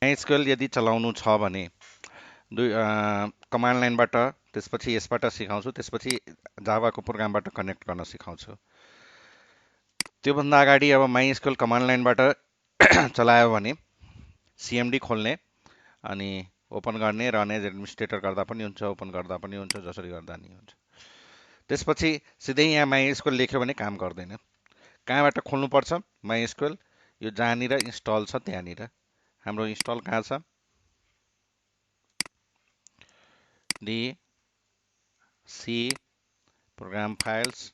MySQL यदि चलाउनु छ भने कमान्ड लाइनबाट त्यसपछि यसबाट सिकाउँछु, त्यसपछि जावाको प्रोग्रामबाट कनेक्ट गर्न सिकाउँछु। त्योभन्दा अगाडि अब MySQL कमान्ड लाइनबाट चलायो भने CMD खोल्ने अनि ओपन गर्ने, रन एज एडमिनिस्ट्रेटर गर्दा पनि हुन्छ, ओपन गर्दा पनि हुन्छ, जसरी गर्दा नि हुन्छ। त्यसपछि सिधै यहाँ MySQL लेख्यो भने काम गर्दैन। कहाँबाट खोल्नुपर्छ MySQL? यो जहाँनिर इन्स्टल छ त्यहाँनिर। हाम्रो इन्स्टल कहाँ छ? D C program files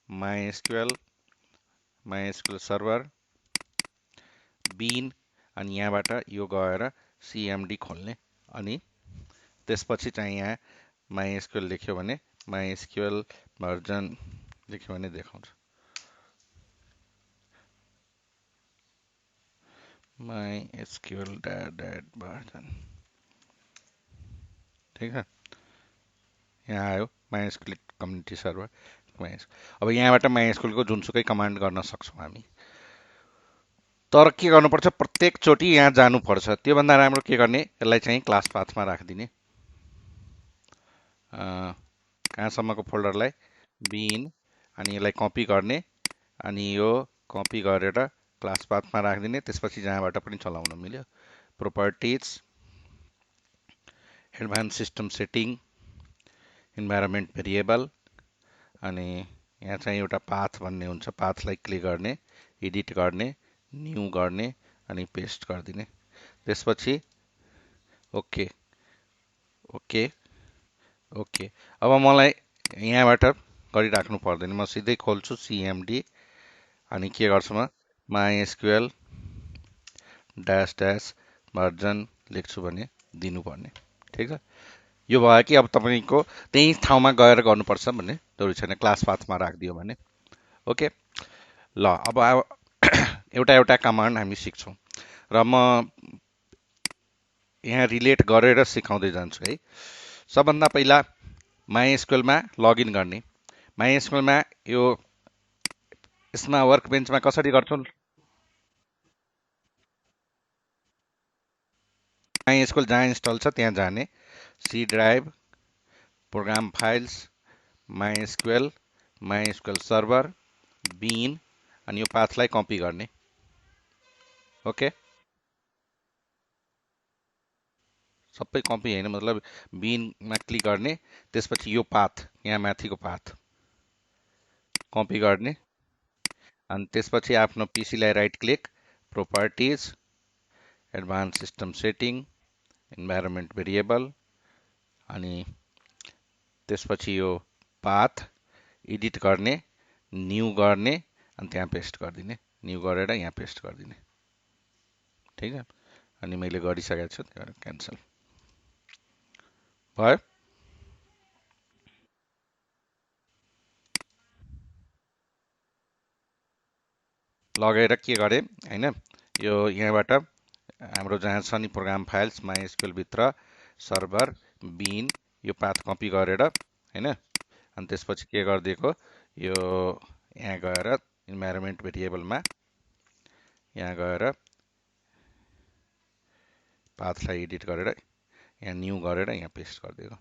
MySQL server bin अनि यहाँबाट यो गएर CMD खोल्ने अनि त्यसपछि चाहिँ यहाँ MySQL लेख्यो भने MySQL भर्जन लेख्यो भने देखाउँछ। MySQL भर्जन ठीक है, यहाँ आयो MySQL कम्युनिटी सर्भर। अब यहाँबाट MySQL को जुनसुकै कमान्ड गर्न सक्छौँ हामी। तर के गर्नुपर्छ, प्रत्येक चोटि यहाँ जानुपर्छ। त्योभन्दा राम्रो के गर्ने, यसलाई चाहिँ क्लास पाथमा राखिदिने। कहाँसम्मको फोल्डरलाई बिन अनि यसलाई कपी गर्ने अनि यो कपी गरेर क्लास पाथमा राखिदिने। त्यसपछि जहाँबाट पनि चलाउन मिल्यो। Properties, advance system setting, environment variable अनि यहाँ चाहिँ एउटा पाथ भन्ने हुन्छ। पाथलाई क्लिक गर्ने, एडिट गर्ने, न्यू गर्ने अनि पेस्ट गरिदिने। त्यसपछि ओके ओके ओके। अब मलाई यहाँबाट गरिराख्नु पर्दैन, म सिधै खोल्छु CMD अनि के गर्छु म MySQL ड्यास ड्यास भर्जन लेख्छु भने दिनुपर्ने। ठिक छ, यो भयो कि अब तपाईँको त्यही ठाउँमा गएर गर्नुपर्छ भन्ने जरुरी छैन, क्लास पाथमा राखिदियो भने। ओके ल, अब एउटा एउटा कमान्ड हामी सिक्छौँ र म यहाँ रिलेट गरेर सिकाउँदै जान्छु है। सबभन्दा पहिला MySQL मा लगइन गर्ने। MySQL मा यो यसमा वर्कबेन्चमा कसरी गर्छौँ? MySQL जहाँ इन्स्टल छ त्यहाँ जाने, C drive, program files, MySQL server, bin अनि यो पाथलाई कपी गर्ने। ओके, सबै कपी होइन, मतलब बिनमा क्लिक गर्ने, त्यसपछि यो पाथ यहाँ माथिको पाथ कपी गर्ने अनि त्यसपछि आफ्नो पीसीलाई right click, properties, advance system setting, environment variable अनि त्यसपछि यो पाथ एडिट गर्ने, न्यू गर्ने अनि त्यहाँ पेस्ट गरिदिने। न्यू गरेर यहाँ पेस्ट गरिदिने। ठिक छ, अनि मैले गरिसकेको छु, त्यो क्यान्सल भयो। लगेर के गरेँ होइन, यो यहाँबाट हाम्रो जहाँ छ नि प्रोग्राम फाइल्स MySQL भित्र सर्भर बिन यो पाथ कपी गरेर होइन, अनि त्यसपछि के गरिदिएको, यो यहाँ गएर इन्भाइरोमेन्ट भेरिएबलमा यहाँ गएर पाथलाई एडिट गरेर यहाँ न्यू गरेर यहाँ पेस्ट गरिदिएको।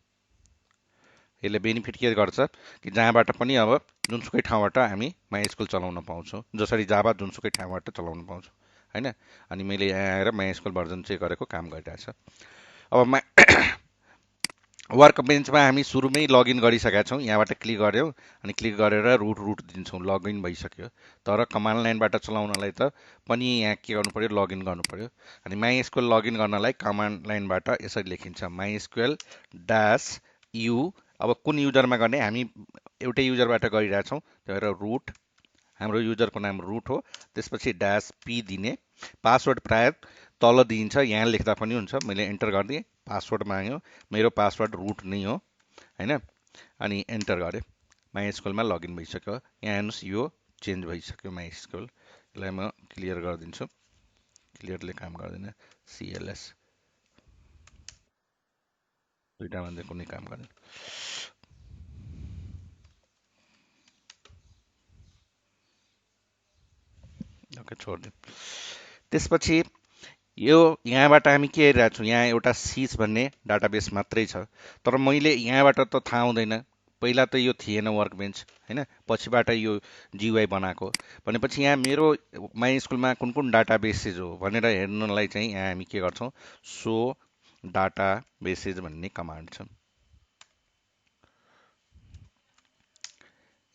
यसले बेनिफिट के गर्छ कि जहाँबाट पनि अब जुनसुकै ठाउँबाट हामी MySQL चलाउन पाउँछौँ, जसरी जावा जुनसुकै ठाउँबाट चलाउन पाउँछौँ होइन। अनि मैले यहाँ आएर MySQL भर्जन चाहिँ गरेको काम गरिरहेछ। अब वर्क बेन्चमा हामी सुरुमै लगइन गरिसकेका छौँ, यहाँबाट क्लिक गऱ्यौँ अनि क्लिक गरेर रुट दिन्छौँ, लगइन भइसक्यो। तर कमान्ड लाइनबाट चलाउनलाई त पनि यहाँ के गर्नु पर्यो, लगइन गर्नु पर्यो। अनि MySQL लगइन गर्नलाई कमान्ड लाइनबाट यसरी लेखिन्छ, MySQL ड्यास यु। अब कुन युजरमा गर्ने, हामी एउटै युजरबाट गरिरहेछौँ, त्यही भएर रुट, हाम्रो युजरको नाम रुट हो। त्यसपछि ड्यास पी दिने। पासवर्ड प्राय तल दिइन्छ, यहाँ लेख्दा पनि हुन्छ। मैले एन्टर गरिदिएँ, पासवर्ड माग्यो, मेरो पासवर्ड रुट नै हो होइन। अनि एन्टर गरेँ, MySQL मा लगइन भइसक्यो। यहाँ हेर्नुहोस् यो चेन्ज भइसक्यो MySQL। यसलाई म क्लियर गरिदिन्छु, क्लियरले काम गर्दैन, CLS दुईटा भन्दा कुनै काम गर्दैन। ओके, छोडिदिउँ। त्यसपछि यो यहाँबाट हामी के हेरिरहेको छौँ, यहाँ एउटा सिस भन्ने डाटाबेस मात्रै छ, तर मैले यहाँबाट त थाहा हुँदैन, पहिला त यो थिएन वर्कबेन्च होइन, पछिबाट यो जियुआई बनाएको भनेपछि यहाँ मेरो माइ स्कुलमा कुन कुन डाटाबेसेज हो भनेर हेर्नलाई चाहिँ यहाँ हामी के गर्छौँ, सो डाटाबेसेज भन्ने कमान्ड छ।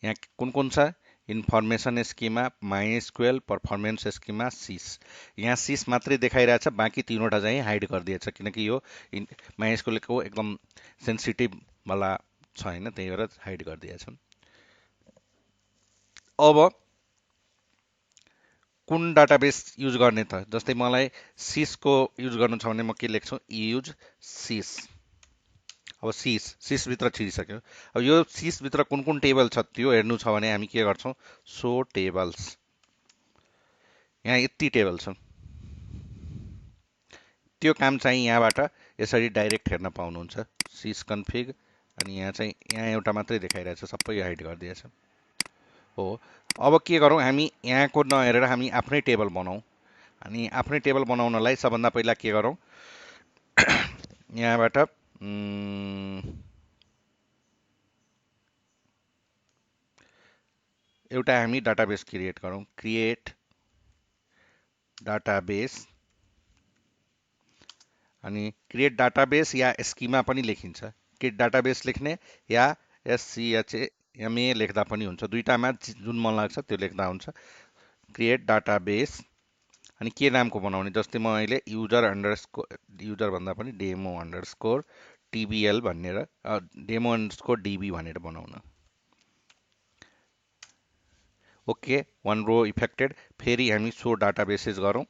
यहाँ कुन कुन छ, इन्फर्मेसन स्किमा, माइएसक्युएल, पर्फर्मेन्स स्किमा, सिस। यहाँ सिस मात्रै देखाइरहेछ, बाँकी तीनवटा चाहिँ हाइड गरिदिएछ किनकि यो माइएसक्युएलको एकदम सेन्सिटिभ वाला छ होइन, त्यही भएर हाइड गरिदिएछ। अब कुन डाटाबेस युज गर्ने त, जस्तै मलाई सिसको युज गर्नु छ भने म के लेख्छु, युज सिस। अब सिसभित्र छिरिसक्यो। अब यो सिसभित्र कुन कुन टेबल छ त्यो हेर्नु छ भने हामी के गर्छौँ, सो टेबल्स। यहाँ यति टेबल छ, त्यो काम चाहिँ यहाँबाट यसरी डाइरेक्ट हेर्न पाउनुहुन्छ, सिस कन्फिग, अनि यहाँ चाहिँ यहाँ एउटा मात्रै देखाइरहेछ, सबै हाइड गरिदिएछ हो। अब के गरौँ, हामी यहाँको नहेरेर हामी आफ्नै टेबल बनाऊँ। अनि आफ्नै टेबल बनाउनलाई सबभन्दा पहिला के गरौँ, यहाँबाट एउटा हामी डाटाबेस क्रिएट गरौँ, क्रिएट डाटाबेस। अनि क्रिएट डाटाबेस या स्किमा पनि लेखिन्छ, क्रिएट डाटाबेस लेख्ने या एससिएचएमए लेख्दा पनि हुन्छ, दुईटामा जुन मन लाग्छ त्यो लेख्दा हुन्छ। क्रिएट डाटाबेस अनि के नामको बनाउने, जस्तै म अहिले युजर भन्दा पनि डेमो अन्डरस्कोर टिबिएल भनेर, डेमो अन्डरस्कोर डिबी भनेर बनाउन। ओके, वान रो इफेक्टेड। फेरि हामी सो डाटाबेसेस गरौँ,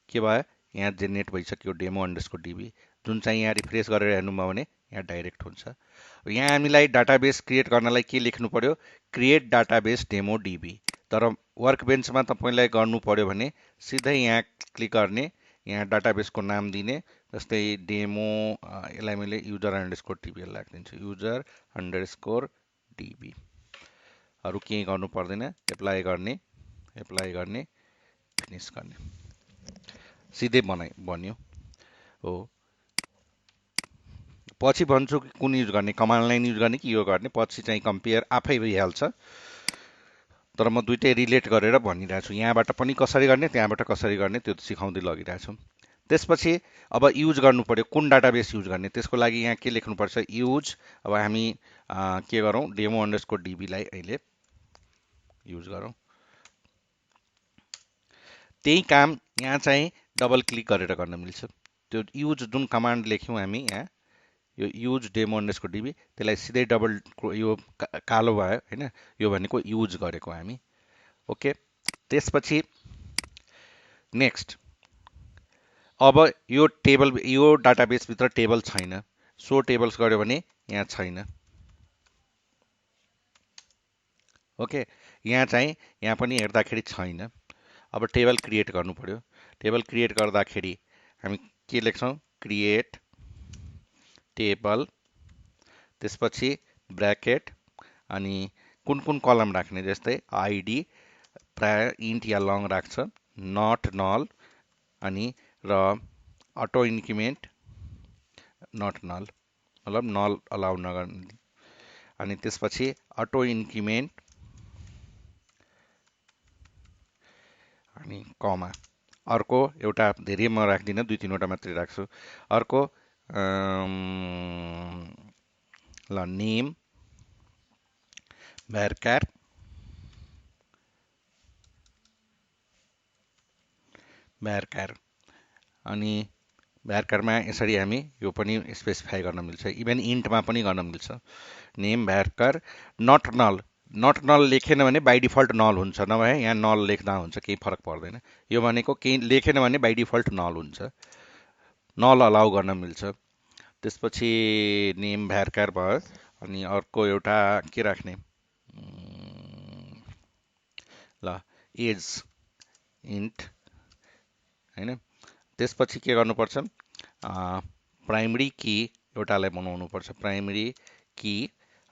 के भयो, यहाँ जेनेरेट भइसक्यो डेमो अन्डरस्कोर डिबी, जुन चाहिँ यहाँ रिफ्रेस गरेर हेर्नुभयो भने यहाँ डाइरेक्ट हुन्छ। यहाँ हामीलाई डाटाबेस क्रिएट गर्नलाई के लेख्नु पर्यो, क्रिएट डाटाबेस डेमो डिबी। तर वर्कबेन्चमा तपाईँलाई गर्नु पर्यो भने सिधै यहाँ क्लिक गर्ने, यहाँ डाटाबेसको नाम दिने, जस्तै डेमो, यसलाई मैले युजर अन्डरस्कोर टिबिएल राखिदिन्छु, युजर अन्डरस्कोर डिबी। अरू केही गर्नु पर्दैन, एप्लाई गर्ने, फिनिस गर्ने, सिधै बन्यो हो। पछि भन्छु कि कुन युज गर्ने, कमान्ड लाइन युज गर्ने कि यो गर्ने, पछि चाहिँ कम्पेयर आफै भइहाल्छ, तर म दुइटै रिलेट गरेर भनिरहेको छु, यहाँबाट पनि कसरी गर्ने त्यहाँबाट कसरी गर्ने त्यो सिकाउँदै लगिरहेको छु। त्यसपछि अब युज गर्नु पर्यो, कुन डाटाबेस युज गर्ने, त्यसको लागि यहाँ के लेख्नुपर्छ, युज। अब हामी के गरौँ, डेमो अन्डरस्कोर डिबीलाई अहिले युज गरौँ। त्यही काम यहाँ चाहिँ डबल क्लिक गरेर गर्न मिल्छ, त्यो युज जुन कमान्ड लेख्यौँ हामी यहाँ, यो युज डेमो अन्डरस्कोर डिबी, त्यसलाई सिधै डबल यो कालो भयो होइन, यो भनेको युज गरेको हामी। ओके, त्यसपछि नेक्स्ट, अब यो टेबल, यो डाटाबेसभित्र टेबल छैन, सो टेबल्स गऱ्यो भने यहाँ छैन। ओके, यहाँ चाहिँ यहाँ पनि हेर्दाखेरि छैन। अब टेबल क्रिएट गर्नु पर्यो, टेबल क्रिएट गर्दाखेरि हामी के लेख्छौँ, क्रिएट टेबल, त्यसपछि ब्र्याकेट, अनि कुन कुन कलम राख्ने, जस्तै आइडी प्राय इन्ट या लङ राख्छ, नट नल, अनि र अटो इन्क्रिमेन्ट नट नल, मतलब नल अलाउ नगर्ने, अनि त्यसपछि अटो इन्क्रिमेन्ट अनि कमा। अर्को एउटा, धेरै म राख्दिनँ, दुई तिनवटा मात्रै राख्छु। अर्को ल नेम भ्यारकार, अनि भ्यारकारमा यसरी हामी यो पनि स्पेसिफाई गर्न मिल्छ, इभन इन्टमा पनि गर्न मिल्छ, नेम भ्यारकार। नट नल लेखेन भने बाई डिफल्ट नल हुन्छ, नभए यहाँ नल लेख्दा हुन्छ, केही फरक पर्दैन। यो भनेको केही लेखेन भने बाई डिफल्ट नल हुन्छ, नल अलाउ गर्न मिल्छ। त्यसपछि नेम भ्यारकार भयो, अनि अर्को एउटा के राख्ने, ल एज इन्ट होइन। त्यसपछि के गर्नुपर्छ, प्राइमरी की एउटालाई बनाउनु पर्छ, प्राइमरी की,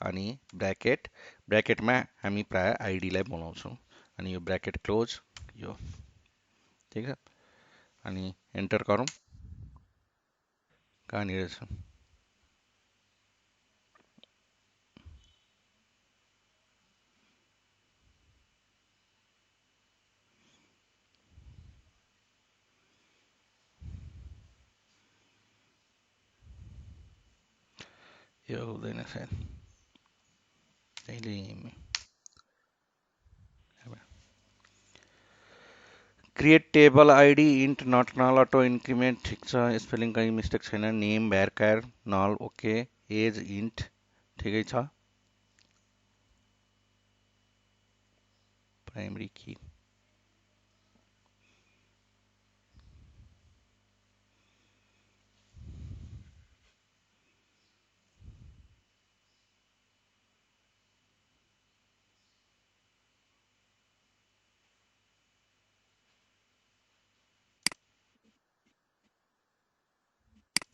अनि ब्र्याकेटमा हामी प्राय आइडीलाई बनाउँछौँ, अनि यो ब्र्याकेट क्लोज, यो ठिक छ। अनि एन्टर गरौँ। कहाँनिर छ? यो हुँदैन सायद। Create table ID int not null auto increment ठिक छ। स्पेलिङ कहीँ मिस्टेक छैन। Name varchar null okay. Age int ठिकै छ। प्राइमरी की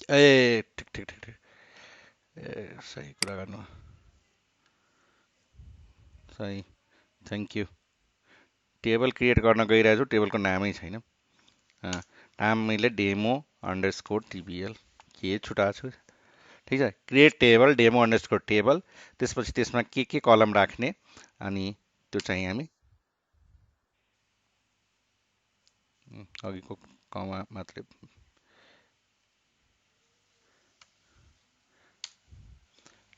ए ठिक ठिक ठिक ठिक। ए सही कुरा गर्नु। सही, थ्याङ्क यू। टेबल क्रिएट गर्न गइरहेको छु, टेबलको नामै छैन। नाम मैले डेमो अन्डरस्कोर टिबिएल के छुटाएको छु। ठिक छ। Create table demo underscore table. त्यसपछि त्यसमा के कलम राख्ने अनि त्यो चाहिँ हामी अघिको कमा मात्रै।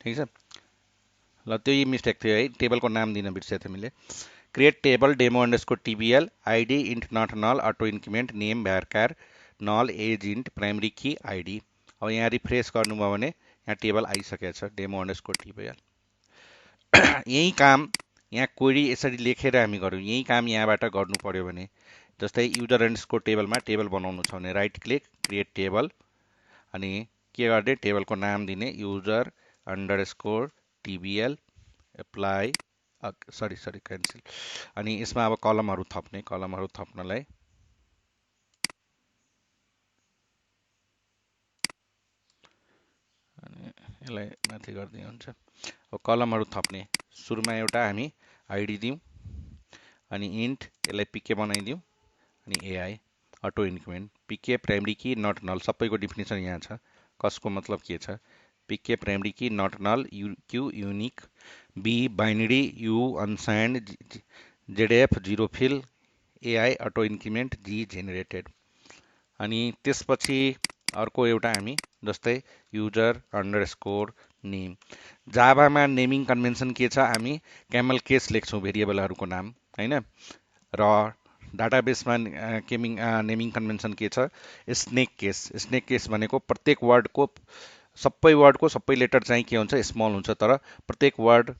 ठिक छ। ल त्यही मिस्टेक थियो है, टेबलको नाम दिन बिर्सेको थियो मैले। Create table demo underscore TBL ID int not null auto increment name varchar null age int primary key ID. अब यहाँ रिफ्रेस गर्नुभयो भने यहाँ टेबल आइसकेको छ डेमो अन्डरस्कोर टिबिएल। यही काम यहाँ क्वेरी यसरी लेखेर हामी गऱ्यौँ। यही काम यहाँबाट गर्नु पर्यो भने जस्तै युजर अन्डरस्कोर टेबलमा टेबल बनाउनु छ भने राइट क्लिक क्रिएट टेबल अनि के गर्ने टेबलको नाम दिने user underscore TBL apply sorry cancel. अनि यसमा अब कलमहरू थप्ने। कलमहरू थप्नलाई अनि यसलाई माथि गरिदिए हुन्छ। अब कलमहरू थप्ने। सुरुमा एउटा हामी आइडी दिउँ अनि इन्ट यसलाई पिके बनाइदिउँ अनि AI auto increment PK primary key not null सबैको डिफिनेसन यहाँ छ। कसको मतलब के छ? PK primary key not null Q unique B binary U unsigned ZF zero fill AI auto increment G generated. अनि त्यसपछि अर्को एउटा हामी जस्तै युजर अन्डरस्कोर नेम। जाभामा नेमिङ कन्भेन्सन के छ? हामी क्यामल केस लेख्छौँ भेरिएबलहरूको नाम होइन। र डाटाबेसमा नेमिङ कन्भेन्सन के छ? Snake case. स्नेक केस भनेको प्रत्येक वर्डको सबै लेटर चाहिँ के हुन्छ? स्मल हुन्छ, तर प्रत्येक वर्ड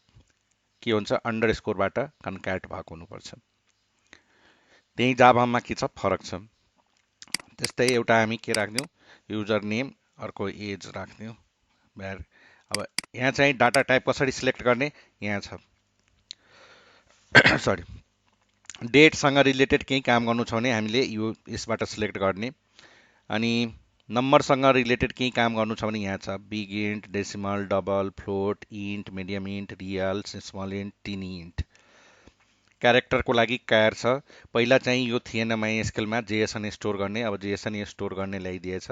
के हुन्छ? अन्डरस्कोरबाट कन्क्याट भएको हुनुपर्छ। त्यही जाभामा के छ? फरक छ। त्यस्तै एउटा हामी के राख्दिउँ? युजर नेम अर्को एज राख्दिउँ। अब यहाँ चाहिँ डाटा टाइप कसरी सिलेक्ट गर्ने? यहाँ छ सरी डेटसँग रिलेटेड केही काम गर्नु छ भने हामीले यो यसबाट सिलेक्ट गर्ने। अनि नम्बरसँग रिलेटेड केही काम गर्नु छ भने यहाँ छ big int decimal double float int medium int real small int tiny int. क्यारेक्टरको लागि क्यार छ। पहिला चाहिँ यो थिएन माइएसक्यूएलमा जेएसएन स्टोर गर्ने। अब जेएसएन स्टोर गर्ने ल्याइदिएछ।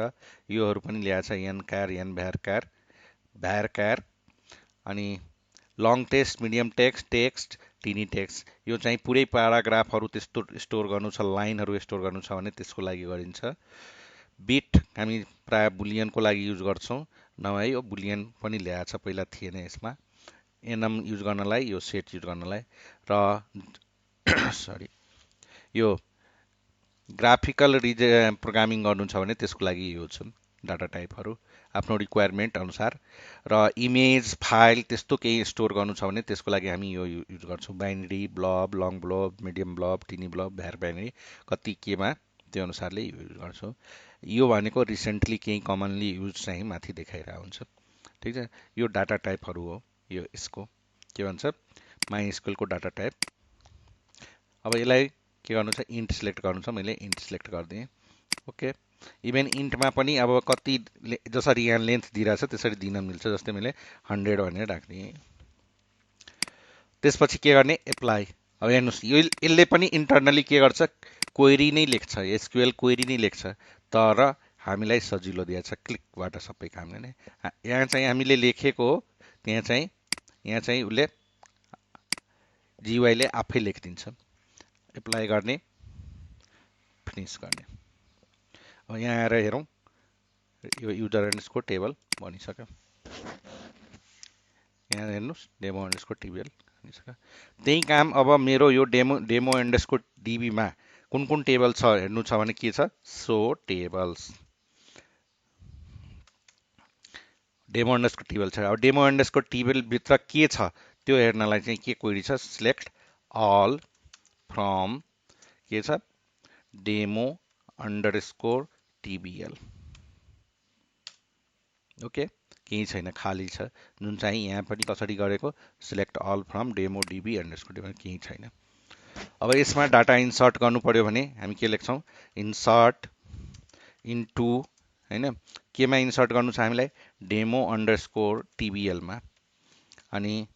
योहरू पनि ल्याएछ एन क्यार एन भ्यार क्यार अनि long text medium text text टिनी text. यो चाहिँ पुरै प्याराग्राफहरू त्यस्तो स्टोर गर्नु छ, लाइनहरू स्टोर गर्नु छ भने त्यसको लागि गरिन्छ। बिट हामी प्राय बुलियनको लागि युज गर्छौँ। नभए यो बुलियन पनि ल्याएछ, पहिला थिएन यसमा। एनएम युज गर्नलाई, यो सेट युज गर्नलाई। र सरी यो ग्राफिकल प्रोग्रामिङ गर्नु छ भने त्यसको लागि यो छ डाटा टाइपहरू आफ्नो रिक्वायरमेन्ट अनुसार। र इमेज फाइल त्यस्तो केही स्टोर गर्नु छ भने त्यसको लागि हामी यो युज गर्छौँ binary blob long blob medium blob tiny blob varbinary कति केमा त्यो अनुसारले युज गर्छौँ। यो भनेको रिसेन्टली केही कमनली युज चाहिँ माथि देखाइरहेको हुन्छ। ठिक छ। यो डाटा टाइपहरू हो। यो यसको के भन्छ? माइएसक्यूएलको डाटा टाइप। अब यसलाई के गर्नु छ? इन्ट सिलेक्ट गर्नु छ। मैले इन्ट सिलेक्ट गरिदिएँ। ओके। इभेन इन्टमा पनि अब कति जसरी यहाँ लेन्थ दिइरहेछ त्यसरी दिन मिल्छ। जस्तै मैले 100 भनेर राख्दिएँ। त्यसपछि के गर्ने? एप्लाई। अब हेर्नुहोस् यसले पनि इन्टरनली के गर्छ? क्वेरी नै लेख्छ, एसक्यूएल क्वेरी नै लेख्छ, तर हामीलाई सजिलो दिएछ क्लिकबाट सबै काम गर्ने। यहाँ चाहिँ हामीले लेखेको हो, यहाँ चाहिँ उसले जीवाईले आफै लेखिदिन्छ। एप्लाई गर्ने, फिनिस गर्ने। अब यहाँ आएर हेरौँ, यो युजर अन्डरस्कोर टेबल बनिसक्यो। यहाँ हेर्नुहोस् डेमो अन्डरस्कोर टिबिएल बनिसक्यो। त्यही काम अब मेरो यो डेमो अन्डरस्कोर डिबीमा कुन टेबल छ हेर्नु छ भने के छ, so tables demo underscore table छ। अब डेमो अन्डरस्कोर टेबल भित्र के छ त्यो हेर्नलाई चाहिँ के क्वेरी छ, सिलेक्ट अल फ्रम के छ, डेमो अन्डरस्कोर टिबिएल। ओके, केही छैन, खाली छ, जुन चाहिँ यहाँ पनि कसरी गरेको, select all from demo DB underscore TBL, केही छैन। अब यसमा डाटा इन्सर्ट गर्नु पर्यो भने हामी के लेख्छौँ, इन्सर्ट इन्टु, हैन, केमा इन्सर्ट गर्नु छ हामीलाई, डेमो अन्डरस्कोर टिबिएलमा। अनि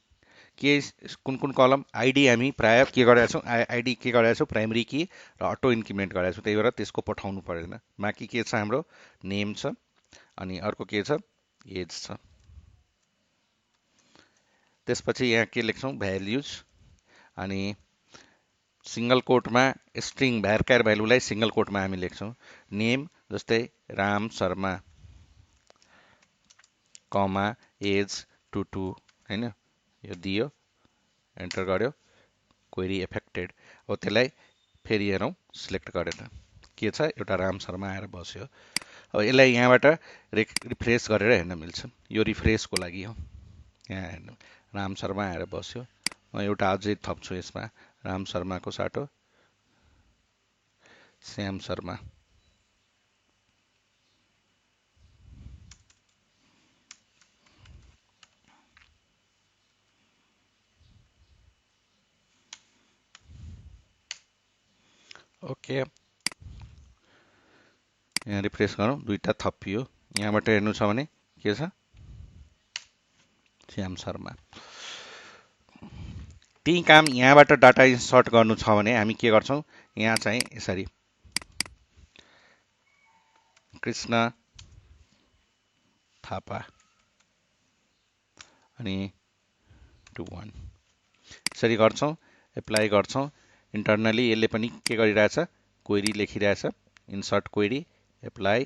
के कुन कलम, आइडी हामी प्राय के गरेका छौँ, आइडी के गरेका छौँ, प्राइमरी की र अटो इन्क्रिमेन्ट गरेका छौँ, त्यही भएर त्यसको पठाउनु पर्दैन। बाँकी के छ, हाम्रो नेम छ, अनि अर्को के छ, एज छ। त्यसपछि यहाँ के लेख्छौँ, भ्याल्युज, अनि सिंगल कोटमा स्ट्रिङ भ्यारक्यार भ्यालुलाई सिंगल कोटमा हामी लेख्छौँ, नेम जस्तै राम शर्मा, कमा एज 22, हैन, यो दियो, एन्टर गर्यो, क्वेरी इफेक्टेड। अब त्यसलाई फेरि हेरौँ, सिलेक्ट गरेर के छ, एउटा राम शर्मा आएर बस्यो। अब यसलाई यहाँबाट रिफ्रेस गरेर हेर्न मिल्छ, यो रिफ्रेसको लागि हो। यहाँ हेर्नु, राम शर्मा आएर बस्यो। म एउटा अझै थप्छु यसमा, राम शर्माको साटो श्याम शर्मा। ओके, यहाँ रिफ्रेस गरौँ, दुईटा थपियो। यहाँबाट हेर्नु छ भने के छ, श्याम शर्मा। त्यही काम यहाँबाट डाटा इन्सर्ट गर्नु छ भने हामी के गर्छौँ, यहाँ चाहिँ यसरी कृष्ण थापा अनि 21 यसरी गर्छौँ, एप्लाई गर्छौँ। इन्टरनली यसले पनि के गरिरहेछ, क्वेरी लेखिरहेछ, इन्सर्ट क्वेरी, एप्लाई,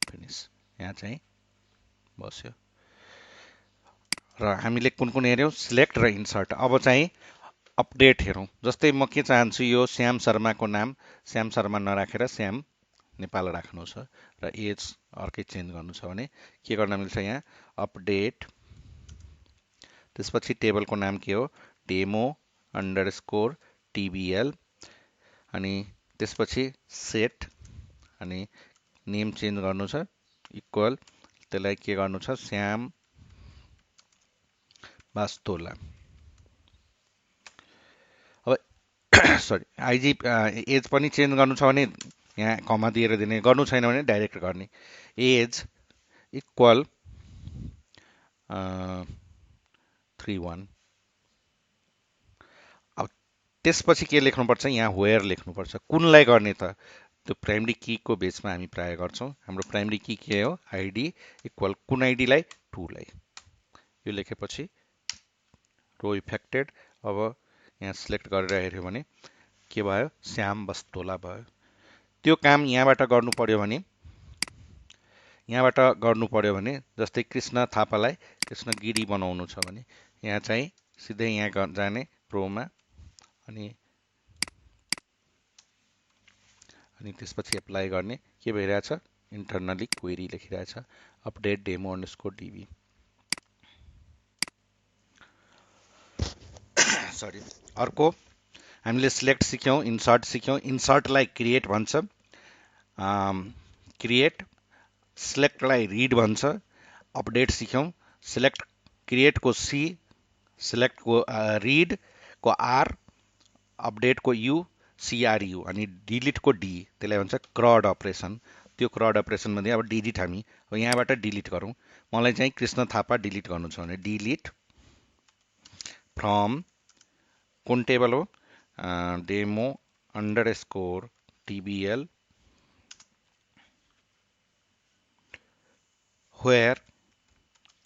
फिनिस। यहाँ चाहिँ बस्यो। र हामीले कुन हेऱ्यौँ, सिलेक्ट र इन्सर्ट। अब चाहिँ अपडेट हेरौँ। जस्तै म के चाहन्छु, यो श्याम शर्माको नाम श्याम शर्मा नराखेर श्याम नेपाल राख्नु छ र एज अर्कै चेन्ज गर्नु छ भने के गर्न मिल्छ, यहाँ अपडेट, त्यसपछि टेबलको नाम के हो, डेमो अन्डरस्कोर टिबिएल, अनि त्यसपछि सेट, अनि नेम चेन्ज गर्नु छ, इक्वल, त्यसलाई के गर्नु छ, श्याम वास्तोला। अब सरी, आइजी एज पनि चेन्ज गर्नु छ भने यहाँ कमा दिएर दिने, गर्नु छैन भने डाइरेक्ट गर्ने, एज इक्वल 31। अब त्यसपछि के लेख्नुपर्छ, यहाँ वेयर लेख्नुपर्छ, कुनलाई गर्ने त, त्यो प्राइमरी की को बेसमा हामी प्राय गर्छौँ। हाम्रो प्राइमरी की के हो, आइडी इक्वल कुन आइडीलाई, 2 लाई। यो लेखेपछि रो इफेक्टेड। अब यहाँ सिलेक्ट गरेर हेऱ्यो भने के भयो, श्याम वास्तोला भयो। त्यो काम यहाँबाट गर्नु पर्यो भने जस्तै कृष्ण थापालाई कृष्ण गिरी बनाउनु छ भने यहाँ चाहिँ सिधै यहाँ जाने, प्रोमा, अनि त्यसपछि एप्लाई गर्ने। के भइरहेछ, इन्टरनली क्वेरी लेखिरहेछ, update demo underscore DB. Sorry, अर्को हामीले सिलेक्ट सिक्यौँ, इन्सर्ट सिक्यौँ। इन्सर्टलाई क्रिएट भन्छ, क्रिएट, सिलेक्टलाई रिड भन्छ। अपडेट सिक्यौँ, सिलेक्ट क्रिएटको सी, सिलेक्टको रिडको आर, अपडेटको यु, सिआरयु, अनि डिलिटको डी, त्यसलाई भन्छ क्रड अपरेसन। त्यो क्रड अपरेसनमा दिए अब डिलिट, हामी अब यहाँबाट डिलिट गरौँ। मलाई चाहिँ कृष्ण थापा डिलिट गर्नु छ भने डिलिट फ्रम कुन टेबल हो, डेमो _tbl where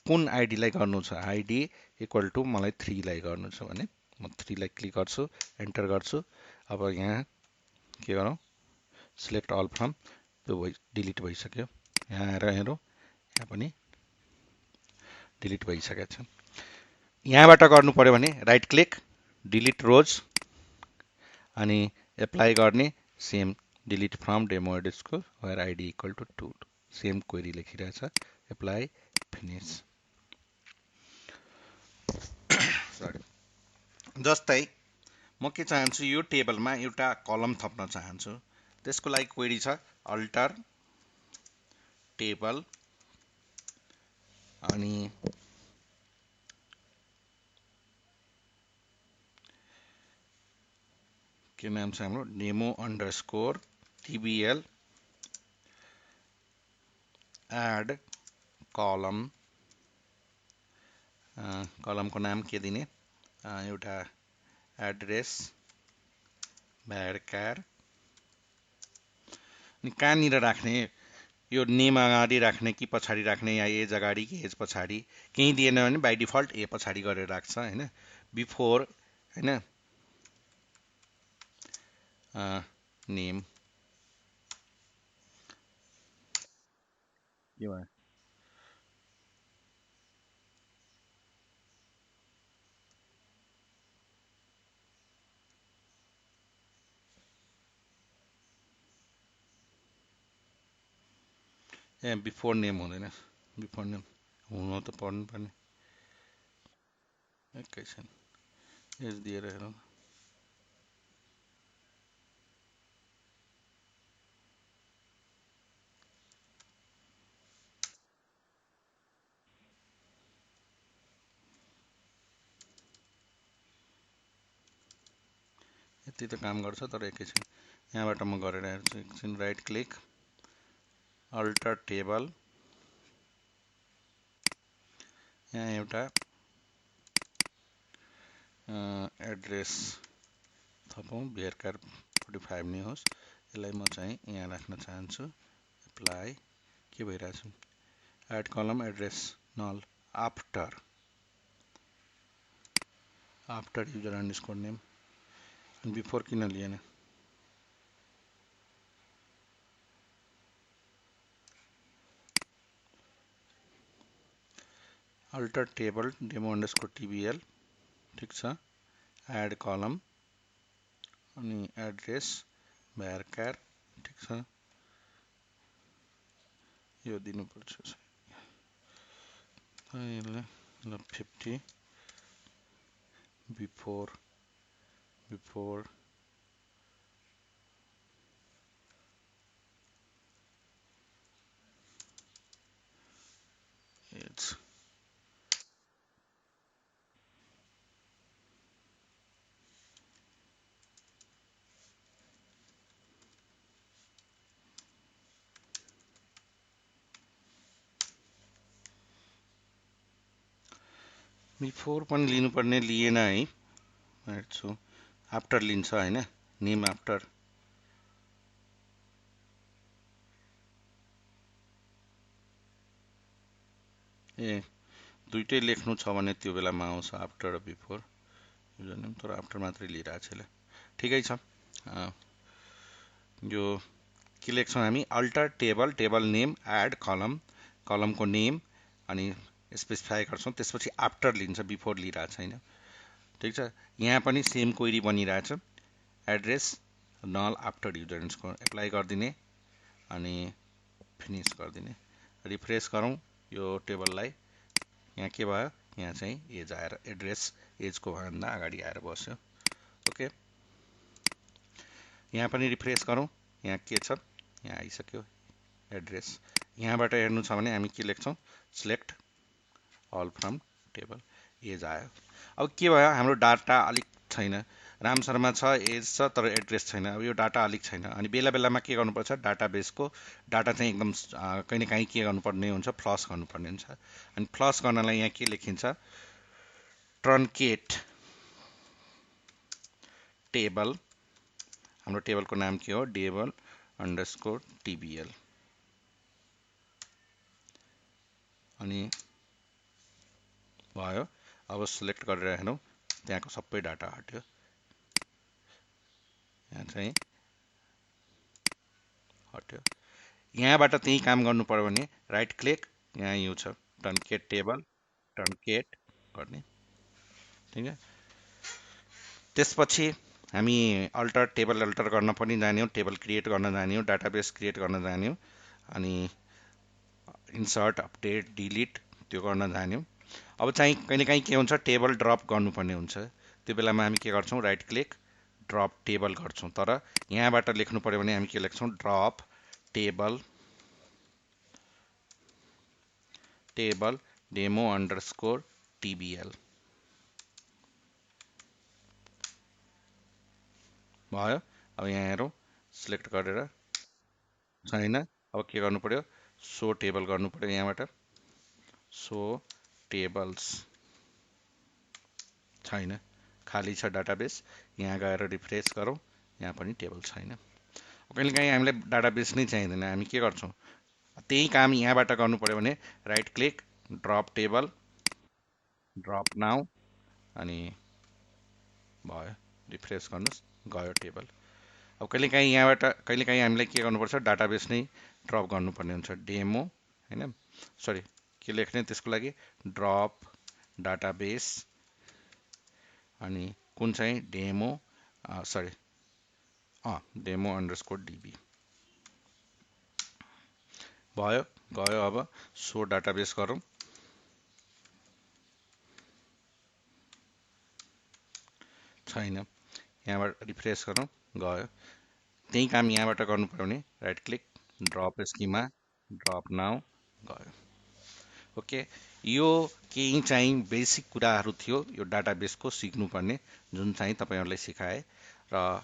कुन आइडीलाई गर्नु छ आइडी इक्वल टु मलाई 3 लाई गर्नु छ भने म 3 लाई क्लिक गर्छु एन्टर गर्छु अब यहाँ के गरौँ सिलेक्ट अल फ्रम त्यो डिलिट भइसक्यो यहाँ आएर हेरौँ यहाँ पनि डिलिट भइसकेको छ यहाँबाट गर्नु पर्यो भने राइट क्लिक डिलिट रोज अनि एप्लाई गर्ने same delete from demo school where ID equal to 2 same query लेखिरहेछ एप्लाई फिनिश सरी जस्तै म के चाहन्छु यो टेबलमा एउटा कलम थप्न चाहन्छु त्यसको लागि क्वेरी छ अल्टर टेबल अनि के नाम छ हाम्रो डेमो अंडरस्कोर tbl एड कलम कलमको नाम के दिने एउटा एड्रेस भ्यारकार अनि कहाँनिर राख्ने यो नेम अगाडि राख्ने कि पछाडि राख्ने या एज अगाडि कि एज पछाडि केही दिएन भने बाइ डिफल्ट ए पछाडि गरेर राख्छ हैन बिफोर हैन नेम के भयो ए बिफोर नेम हुँदैन बिफोर नेम हुनु त पढ्नु पर्ने एकैछिन एज दिएर हेरौँ यति त काम गर्छ तर एकैछिन यहाँबाट म गरेर हेर्छु एकछिन राइट क्लिक अल्टर टेबल यहाँ एउटा एड्रेस थपौँ भेरकार 45 नै होस् यसलाई म चाहिँ यहाँ राख्न चाहन्छु एप्लाई के भइरहेछ add column address null after user underscore name before किन लिएन alter table demo underscore tbl ठीक छ एड कलम अनि एड्रेस भ्यारकार ठीक छ यो दिनुपर्छ ल 50 बिफोर एज बिफोर पनि लिनुपर्ने लिएन है हेर्छु आफ्टर लिन्छ हैन नेम आफ्टर ए दुईटै लेख्नु छ भने त्यो बेलामा आउँछ आफ्टर र बिफोर युजर नेम तर आफ्टर मात्रै लिइरहेछ यसले ठिकै छ यो के लेख्छौँ हामी अल्टर टेबल नेम एड कलमको नेम अनि स्पेसिफाई गर्छौँ त्यसपछि आफ्टर लिन्छ बिफोर लिइरहेको छैन ठिक छ यहाँ पनि same query बनिरहेछ address null after user नेमको apply गरिदिने अनि फिनिश गरिदिने रिफ्रेस गरौँ यो टेबललाई यहाँ के भयो यहाँ चाहिँ एज आएर एड्रेस एजको भन्दा अगाडि आएर बस्यो ओके यहाँ पनि रिफ्रेस गरौँ यहाँ के छ यहाँ आइसक्यो एड्रेस यहाँबाट हेर्नु छ भने हामी के लेख्छौँ select all from table age आयो अब के भयो हाम्रो डाटा अलिक छैन राम शर्मा छ एज छ तर एड्रेस छैन अब यो डाटा अलिक छैन अनि बेला बेलामा के गर्नुपर्छ डाटाबेसको डाटा चाहिँ एकदम कहीँ न काहीँ के गर्नुपर्ने हुन्छ फ्लस गर्नुपर्ने हुन्छ अनि फ्लस गर्नलाई यहाँ के लेखिन्छ ट्रन्केट टेबल हाम्रो टेबलको नाम के हो टेबल अन्डरस्कोर टिबिएल अनि भयो। अब सिलेक्ट गरेर हेरौँ त्यहाँको सबै डाटा हट्यो। यहाँ चाहिँ हट्यो। यहाँबाट त्यही काम गर्नु पर्यो भने राइट क्लिक यहाँ यो छ ट्रन्केट टेबल ट्रन्केट गर्ने ठीक है। त्यसपछि हामी अल्टर टेबल अल्टर गर्न पनि जान्यौँ, टेबल क्रिएट गर्न जान्यौँ, डाटाबेस क्रिएट गर्न जान्यौँ अनि इन्सर्ट अपडेट डिलिट त्यो गर्न जान्यौँ। अब चाहिँ कहिलेकाहीँ के हुन्छ टेबल ड्रप गर्नुपर्ने हुन्छ, त्यो बेलामा हामी के गर्छौँ राइट क्लिक ड्रप टेबल गर्छौँ। तर यहाँबाट लेख्नु पर्यो भने हामी के लेख्छौँ ड्रप टेबल डेमो अन्डरस्कोर टिबिएल भयो। अब यहाँ हेरौँ सिलेक्ट गरेर छैन। अब के गर्नु पर्यो सो टेबल गर्नु पर्यो, यहाँबाट सो टेबल्स छैन, खाली छ डाटाबेस। यहाँ गएर रिफ्रेस गरौँ, यहाँ पनि टेबल छैन। कहिलेकाहीँ हामीलाई डाटाबेस नै चाहिँदैन, हामी के गर्छौँ त्यही काम यहाँबाट गर्नु पर्यो भने right click drop table drop now अनि भयो, रिफ्रेस गर्नुहोस् गयो टेबल। अब कहिलेकाहीँ यहाँबाट कहिलेकाहीँ हामीलाई के गर्नुपर्छ डाटाबेस नै ड्रप गर्नुपर्ने हुन्छ डेमो होइन सरी के लेख्ने त्यसको लागि ड्रप डाटाबेस अनि कुन चाहिँ demo sorry demo underscore DB भयो गयो। अब सो डाटाबेस गरौँ, छैन। यहाँबाट रिफ्रेस गरौँ गयो। त्यही काम यहाँबाट गर्नु पर्यो भने right click drop schema drop now गयो। ओके, यो केही चाहिँ बेसिक कुराहरू थियो यो डाटाबेसको सिक्नुपर्ने, जुन चाहिँ तपाईँहरूलाई सिकाए। र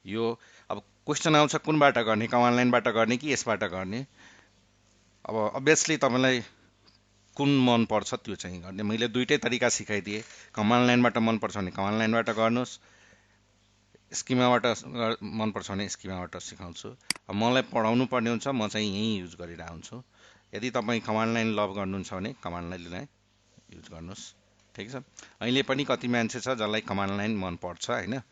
यो अब क्वेसन आउँछ कुनबाट गर्ने, कमान्ड लाइनबाट गर्ने कि यसबाट गर्ने। अब अभियसली तपाईँलाई कुन मन पर्छ त्यो चाहिँ गर्ने। मैले दुइटै तरिका सिकाइदिएँ, कमान्ड लाइनबाट मनपर्छ भने कमान्ड लाइनबाट गर्नुहोस्, स्किमाबाट मनपर्छ भने स्किमाबाट सिकाउँछु। अब मलाई पढाउनु पर्ने हुन्छ म चाहिँ यहीँ युज गरिरहेको हुन्छु। यदि तपाईँ कमान्ड लाइन लभ गर्नुहुन्छ भने कमान्ड लाइन युज गर्नुहोस्, ठिक छ। अहिले पनि कति मान्छे छ जसलाई कमान्ड लाइन मनपर्छ होइन।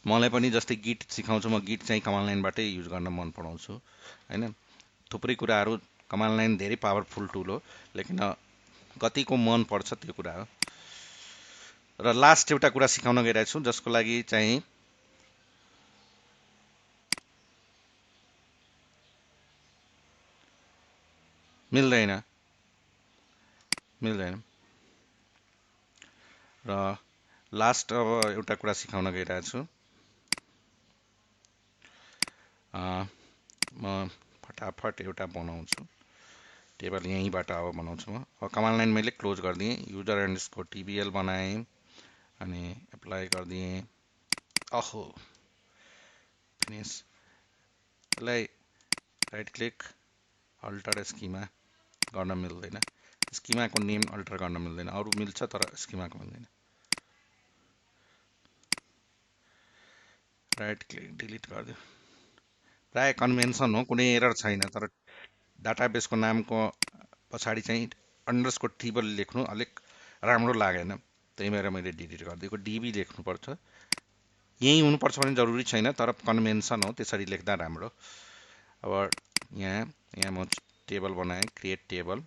मलाई पनि जस्तै गिट सिकाउँछु, म गिट चाहिँ कमान्ड लाइनबाटै युज गर्न मन पराउँछु होइन। थुप्रै कुराहरू कमान्ड लाइन धेरै पावरफुल टुल हो, लेकिन कतिको मन पर्छ त्यो कुरा हो। र लास्ट एउटा कुरा सिकाउन गइरहेको छु जसको लागि चाहिँ मिल्दैन र लास्ट अब एउटा कुरा सिकाउन गइरहेको छु। म फटाफट एउटा बनाउँछु टेबल, यहीँबाट अब बनाउँछु म। अब कमान्ड लाइन मैले क्लोज गरिदिएँ, युजर अन्डरस्कोर टिबिएल बनाएँ अनि एप्लाई गरिदिएँ। अहो फिनिस, यसलाई राइट क्लिक अल्टर स्किमा गर्न मिल्दैन, स्किमाको नेम अल्टर गर्न मिल्दैन, अरू मिल्छ तर स्किमाको मिल्दैन। राइट क्लिक डिलिट गरिदियो। प्राय कन्भेन्सन हो, कुनै एरर छैन, तर डाटाबेसको नामको पछाडि चाहिँ अन्डरस्कोर टेबल लेख्नु अलिक राम्रो लागेन, त्यही भएर मैले डिलिट गरिदिएको। डिबी लेख्नुपर्छ, यहीँ हुनुपर्छ भने जरुरी छैन, तर कन्भेन्सन हो, त्यसरी लेख्दा राम्रो। अब यहाँ म टेबल बनाएँ, क्रिएट टेबल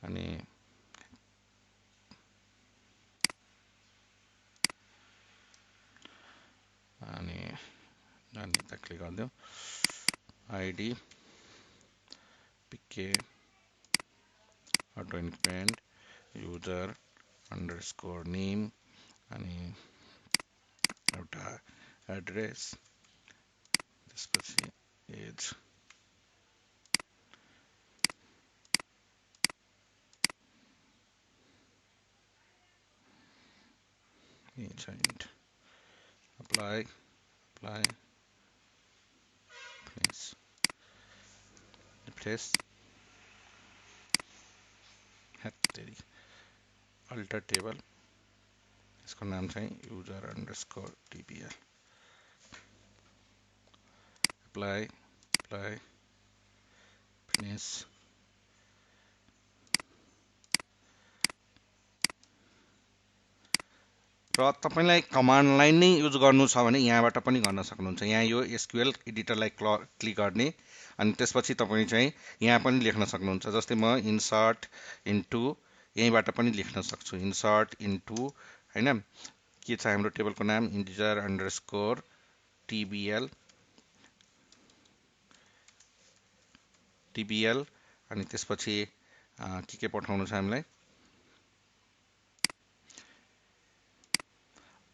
अनि नानीता क्लिक गरिदिउँ, ID PK auto increment user underscore name अनि एउटा एड्रेस, त्यसपछि एज apply finish रिफ्रेस। हेत्तेरी अल्टर टेबल, यसको नाम चाहिँ user underscore TBL. apply finish। र तपाईलाई कमान्ड लाइन नै युज गर्नु छ भने यहाँबाट पनि गर्न सक्नुहुन्छ। यहाँ यो एसक्यूएल एडिटरलाई क्लिक गर्ने अनि त्यसपछि तपाईँ चाहिँ यहाँ पनि लेख्न सक्नुहुन्छ। जस्तै म इन्सर्ट इन्टु यहीँबाट पनि लेख्न सक्छु, इन्सर्ट इन्टु हैन के छ हाम्रो टेबलको नाम इन्टिजर अन्डरस्कोर टीबीएल अनि त्यसपछि के पठाउनु छ हामीलाई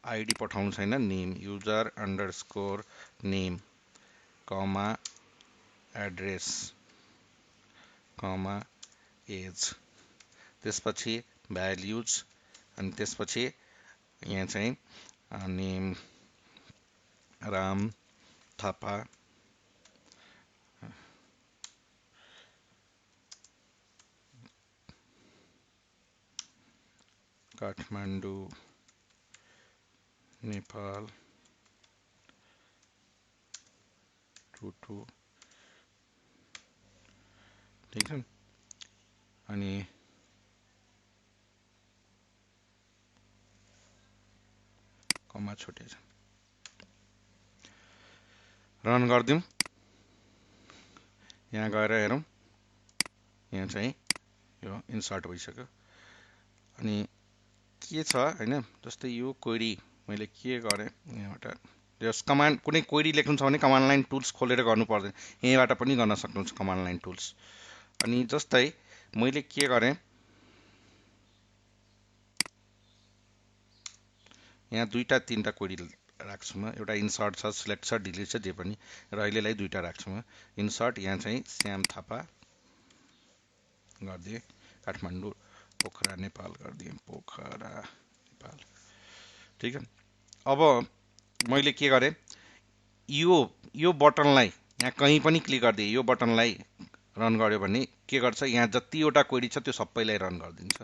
आईडी पठाउनु छैन, नेम युजर अन्डरस्कोर नेम कमा एड्रेस कमा एज, त्यसपछि भ्याल्युज अनि त्यसपछि यहाँ चाहिँ नेम राम थापा काठमाडौँ नेपाल 22 ठीक छ। अनि कमा छुटेछ, रन गरिदिउँ। यहाँ गएर हेरौँ, यहाँ चाहिँ यो इन्सर्ट भइसक्यो। अनि के छ हैन, जस्तै यो क्वेरी मैले के गरेँ यहाँबाट जस कमान्ड कुनै क्वेरी लेख्नु छ भने कमान्ड लाइन टुल्स खोलेर गर्नु पर्दैन, यहीँबाट पनि गर्न सक्नुहुन्छ कमान्ड लाइन टुल्स। अनि जस्तै मैले के गरेँ यहाँ दुईटा तीनटा क्वेरी राख्छु म, एउटा इन्सर्ट छ, सिलेक्ट छ, डिलिट छ, जे पनि, र अहिलेलाई दुईटा राख्छु म। इन्सर्ट यहाँ चाहिँ श्याम थापा गरिदिएँ, काठमाडौँ पोखरा नेपाल गरिदिएँ, पोखरा नेपाल ठीक है। अब मैले के गरेँ, यो बटनलाई यहाँ कहीँ पनि क्लिक गरिदिएँ, यो बटनलाई रन गर्यो भने के गर्छ, यहाँ जतिवटा क्वेरी छ त्यो सबैलाई रन गरिदिन्छ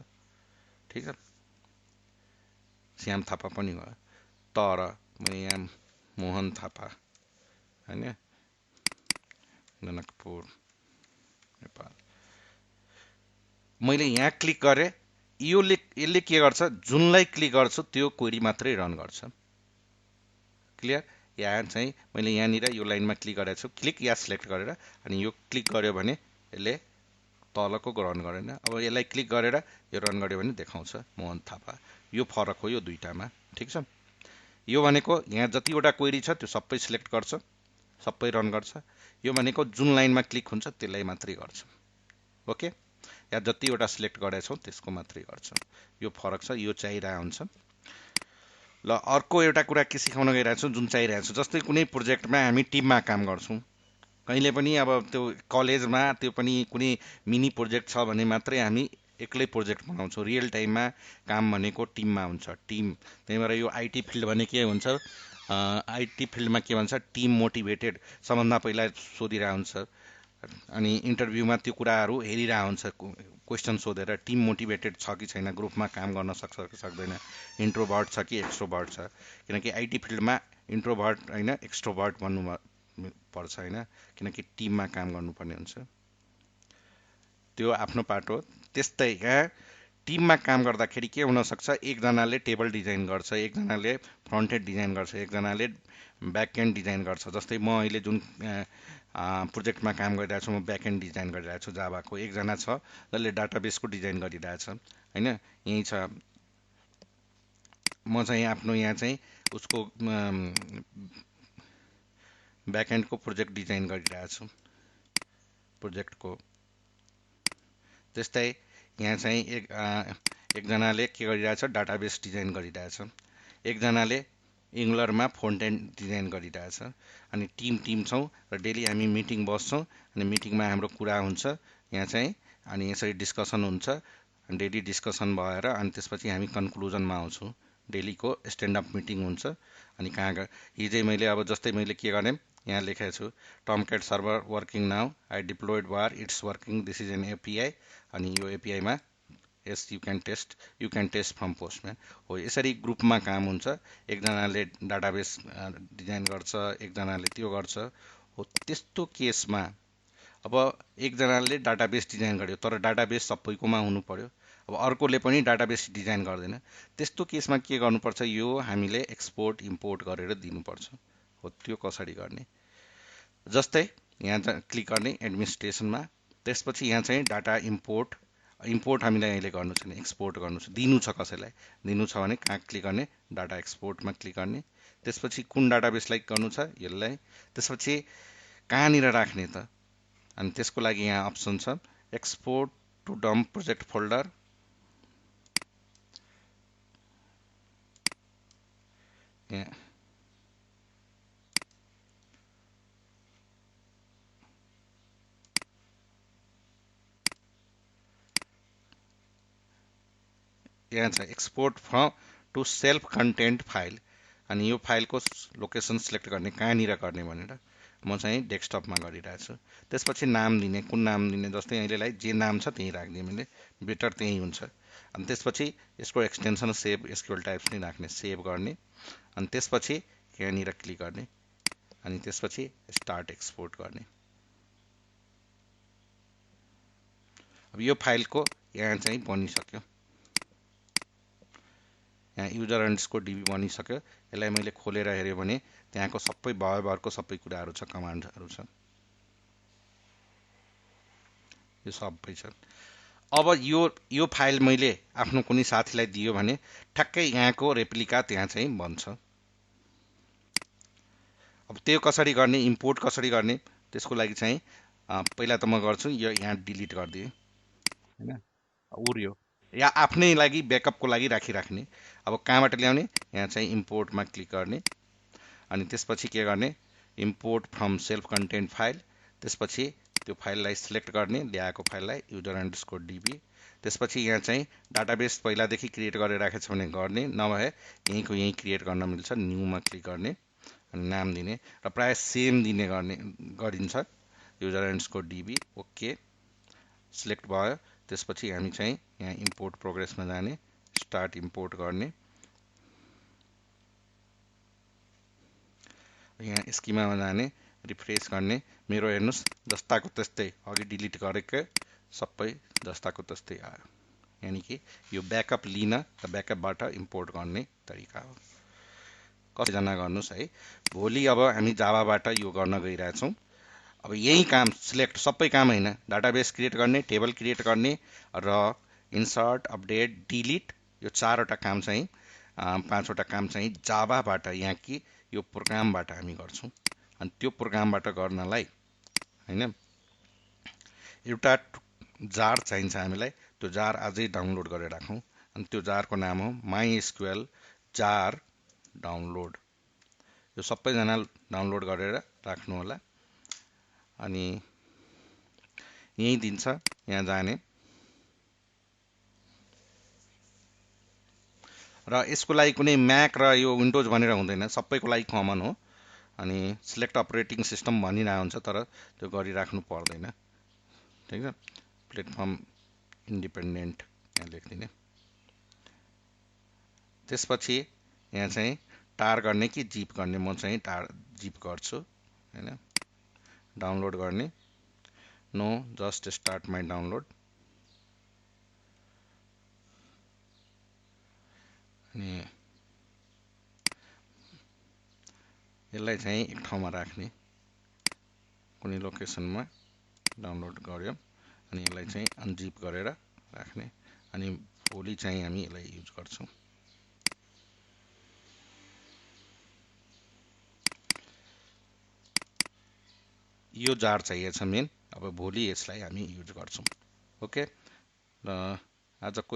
ठीक छ। श्याम थापा पनि भयो, तर मैले यहाँ मोहन थापा हैन जनकपुर नेपाल मैले यहाँ क्लिक गरेँ, यसले के गर्छ, जुनलाई क्लिक गर्छु त्यो क्वेरी मात्रै रन गर्छ। क्लियर। यहाँ चाहिँ मैले यहाँनिर यो लाइनमा क्लिक गरेको छु, क्लिक या सिलेक्ट गरेर, अनि यो क्लिक गर्यो भने यसले तलको रन गरेन। अब यसलाई क्लिक गरेर यो रन गर्यो भने देखाउँछ मोहन थापा। यो फरक हो यो दुईटामा ठीक छ। यो भनेको यहाँ जतिवटा क्वेरी छ त्यो सबै सिलेक्ट गर्छ, सबै रन गर्छ। यो भनेको जुन लाइनमा क्लिक हुन्छ त्यसलाई मात्रै गर्छ। ओके, या जतिवटा सिलेक्ट गरेका छौँ त्यसको मात्रै गर्छ, यो फरक छ, यो चाहिरहेको हुन्छ। ल अर्को एउटा कुरा के सिकाउन गइरहेको छु जुन चाहिरहेको छु, जस्तै कुनै प्रोजेक्टमा हामी टिममा काम गर्छौँ, कहिले पनि अब त्यो कलेजमा त्यो पनि कुनै मिनी प्रोजेक्ट छ भने मात्रै हामी एक्लै प्रोजेक्ट बनाउँछौँ। रियल टाइममा काम भनेको टिममा हुन्छ, टिम। त्यही भएर यो आइटी फिल्ड भने के हुन्छ, आइटी फिल्डमा के भन्छ, टिम मोटिभेटेड सबभन्दा पहिला सोधिरहेको हुन्छ। अनि इन्टरभ्यूमा त्यो कुराहरू हेरिरहेको हुन्छ, क्वेसन सोधेर टिम मोटिभेटेड छ कि छैन, ग्रुपमा काम गर्न सक्छ कि सक्दैन, इन्ट्रोभर्ट छ कि एक्सट्रोभर्ट छ। किनकि आइटी फिल्डमा इन्ट्रोभर्ट होइन एक्सट्रोभर्ट भन्नु पर्छ होइन, किनकि टिममा काम गर्नुपर्ने हुन्छ, त्यो आफ्नो पार्ट हो। त्यस्तै यहाँ टिममा काम गर्दाखेरि के हुनसक्छ, एकजनाले टेबल डिजाइन गर्छ, एकजनाले फ्रन्ट एन्ड डिजाइन गर्छ, एकजनाले ब्याक एन्ड डिजाइन गर्छ। जस्तै म अहिले जुन प्रोजेक्टमा काम गरिरहेको छु, म ब्याक एन्ड डिजाइन गरिरहेको छु जाभाको, एकजना छ जसले डाटाबेसको डिजाइन गरिरहेछ होइन, यहीँ छ। म चाहिँ आफ्नो यहाँ चाहिँ उसको ब्याक एन्डको प्रोजेक्ट डिजाइन गरिरहेको छु प्रोजेक्टको। त्यस्तै यहाँ चाहिँ एकजनाले के गरिरहेछ, डाटाबेस डिजाइन गरिरहेछ, एकजनाले एङ्गुलरमा फ्रन्ट एन्ड डिजाइन गरिरहेछ। अनि टिम छौँ र डेली हामी मिटिङ बस्छौँ, अनि मिटिङमा हाम्रो कुरा हुन्छ यहाँ चाहिँ, अनि यसरी डिस्कसन हुन्छ, डेली डिस्कसन भएर अनि त्यसपछि हामी कन्क्लुजनमा आउँछौँ। डेलीको स्ट्यान्डअप मिटिङ हुन्छ। अनि कहाँ हिजै मैले अब जस्तै मैले के गरेँ यहाँ लेखेको छु, Tomcat server working now, I deployed war, it's working, this is an API. अनि यो एपिआईमा yes you can test from Postman हो। यसरी ग्रुपमा काम हुन्छ, एकजनाले डाटाबेस डिजाइन गर्छ, एकजनाले त्यो गर्छ हो त्यस्तो केसमा अब एकजनाले डाटाबेस डिजाइन गर्यो तर डाटाबेस सबैकोमा हुनु पर्यो, अब अर्कोले पनि डाटाबेस डिजाइन गर्दैन, त्यस्तो केसमा के गर्नुपर्छ, यो हामीले एक्सपोर्ट इम्पोर्ट गरेर दिनुपर्छ। हो त्यो कसरी गर्ने, जस्तै यहाँ क्लिक गर्ने एडमिनिस्ट्रेसनमा, त्यसपछि यहाँ चाहिँ डाटा इम्पोर्ट, इम्पोर्ट हामीलाई अहिले गर्नु छैन, एक्सपोर्ट गर्नु छ, दिनु छ कसैलाई, दिनु छ भने कहाँ क्लिक गर्ने, डाटा एक्सपोर्टमा क्लिक गर्ने, त्यसपछि कुन डाटाबेसलाई गर्नु छ यसलाई, त्यसपछि कहाँनिर राख्ने त, अनि त्यसको लागि यहाँ अप्सन छ export to dump project folder, यहाँ यहाँ छ export from to self content file, अनि यो फाइलको लोकेसन सिलेक्ट गर्ने कहाँनिर गर्ने भनेर म चाहिँ डेस्कटपमा गरिरहेको छु। त्यसपछि नाम दिने, कुन नाम दिने, जस्तै अहिलेलाई जे नाम छ त्यही राखिदिएँ मैले, बेटर त्यही हुन्छ। अनि त्यसपछि यसको एक्सटेन्सन सेभ एसक्युएल टाइप्स नै राख्ने, सेभ गर्ने, अनि त्यसपछि यहाँनिर क्लिक गर्ने, अनि त्यसपछि स्टार्ट एक्सपोर्ट गर्ने। अब यो फाइलको यहाँ चाहिँ बनिसक्यो, यहाँ युजर अन्डरस्कोर डिबी बनिसक्यो। यसलाई मैले खोलेर हेऱ्यो भने त्यहाँको सबै भरको सबै कुराहरू छ, कमान्डहरू छ, यो सबै छ। अब यो फाइल मैले आफ्नो कुनै साथीलाई दियो भने ठ्याक्कै यहाँको रेप्लिका त्यहाँ चाहिँ बन्छ। अब त्यो कसरी गर्ने, इम्पोर्ट कसरी गर्ने, त्यसको लागि चाहिँ पहिला त म गर्छु यो यहाँ डिलिट गरिदिएँ होइन, उड्यो, या आफ्नै लागि ब्याकअपको लागि राखिराख्ने। अब कहाँबाट ल्याउने, यहाँ चाहिँ इम्पोर्टमा क्लिक गर्ने, अनि त्यसपछि के गर्ने, import from self content file, त्यसपछि त्यो फाइललाई सिलेक्ट गर्ने, ल्याएको फाइललाई युजर अन्डरस्कोर डिबी, त्यसपछि यहाँ चाहिँ डाटाबेस पहिलादेखि क्रिएट गरेर राखेको छ भने गर्ने, नभए यहीँको यहीँ क्रिएट गर्न मिल्छ, न्यूमा क्लिक गर्ने, अनि नाम दिने, र प्रायः सेम दिने गरिन्छ, user underscore DB, okay select भयो। त्यसपछि हामी चाहिँ यहाँ इम्पोर्ट प्रोग्रेसमा जाने, स्टार्ट इम्पोर्ट गर्ने, यहाँ स्किमामा जाने, रिफ्रेस गर्ने, मेरो हेर्नुहोस् जस्ताको त्यस्तै अघि डिलिट गरेकै सबै जस्ताको त्यस्तै आयो, यानि कि यो ब्याकअप लिन र ब्याकअपबाट इम्पोर्ट गर्ने तरिका हो। कसैजना गर्नुहोस् है, भोलि अब हामी जावाबाट यो गर्न गइरहेछौँ। अब यही काम सिलेक्ट, सबै काम होइन, डाटाबेस क्रिएट गर्ने, टेबल क्रिएट गर्ने र इन्सर्ट अपडेट डिलिट, यो चारवटा काम चाहिँ पाँचवटा काम चाहिँ जावाबाट, यहाँ कि यो प्रोग्रामबाट हामी गर्छौँ। अनि त्यो प्रोग्रामबाट गर्नलाई होइन एउटा जार चाहिन्छ हामीलाई, त्यो जार अझै डाउनलोड गरेर राखौँ, अनि त्यो जारको नाम हो माइएसक्युएल जार डाउनलोड। यो सबैजना डाउनलोड गरेर राख्नु होला, अनि यहीँ दिन्छ, यहाँ जाने, र यसको लागि कुनै म्याक र यो विन्डोज भनेर हुँदैन, सबैको लागि कमन हो। अनि सिलेक्ट अपरेटिङ सिस्टम भनिरहेको हुन्छ, तर त्यो गरिराख्नु पर्दैन, ठिक छ। प्लेटफर्म इन्डिपेन्डेन्ट यहाँ लेखिदिने, त्यसपछि यहाँ चाहिँ टार गर्ने कि जिप गर्ने, म चाहिँ टार जिप गर्छु होइन, डाउनलोड गर्ने, know just start my download, अनि यसलाई चाहिँ एक ठाउँमा राख्ने, कुनै लोकेसनमा डाउनलोड गर्यो, अनि यसलाई चाहिँ अनजिप गरेर राख्ने, अनि भोलि चाहिँ हामी यसलाई युज गर्छौँ। यो जार चाहिएछ मेन, अब भोलि यसलाई हामी युज गर्छौँ, ओके। र आजको